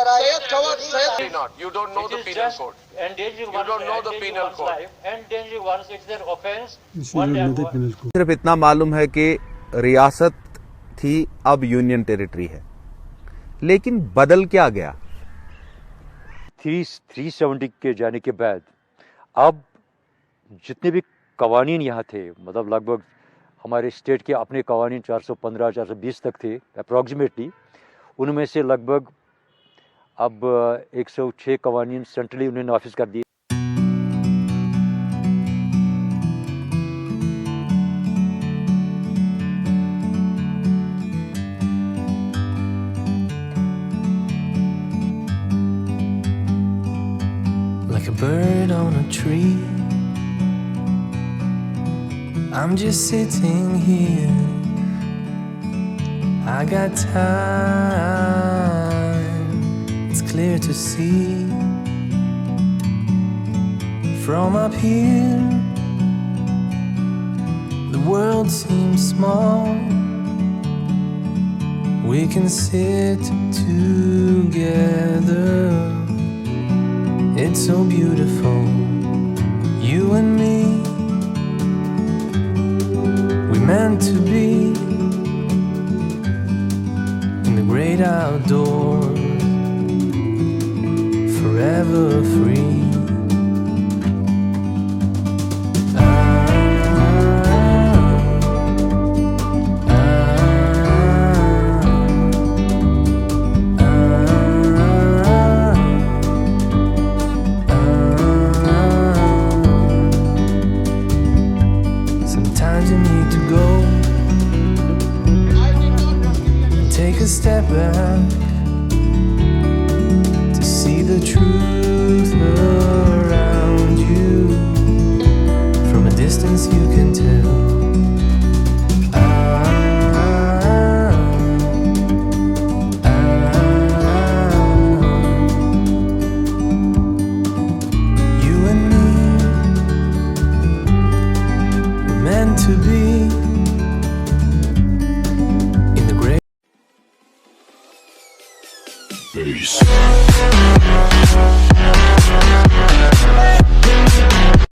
Not. You don't know the penal code. Endangering You don't know the penal code. life. Endangering one's, it's their offense. सिर्फ इतना मालूम है कि रियासत थी, अब यूनियन टेरिटरी है, लेकिन बदल क्या गया? 370 के जाने के बाद अब जितने भी कवानीन यहाँ थे, मतलब लगभग हमारे स्टेट के अपने कवानीन 415-420 तक थे अप्रॉक्सीमेटली, उनमें से लगभग अब 106 कवानीन सेंट्रली उन्होंने ऑफिस कर दिए। Like a bird on a tree, I'm just sitting here. I got time, it's clear to see. From up here, the world seems small. We can sit together, it's so beautiful. You and me, we meant to be in the great outdoors, forever free. Sometimes you need to go and take a step back to see the truth around you. From a distance you can tell. You and me, we're meant to be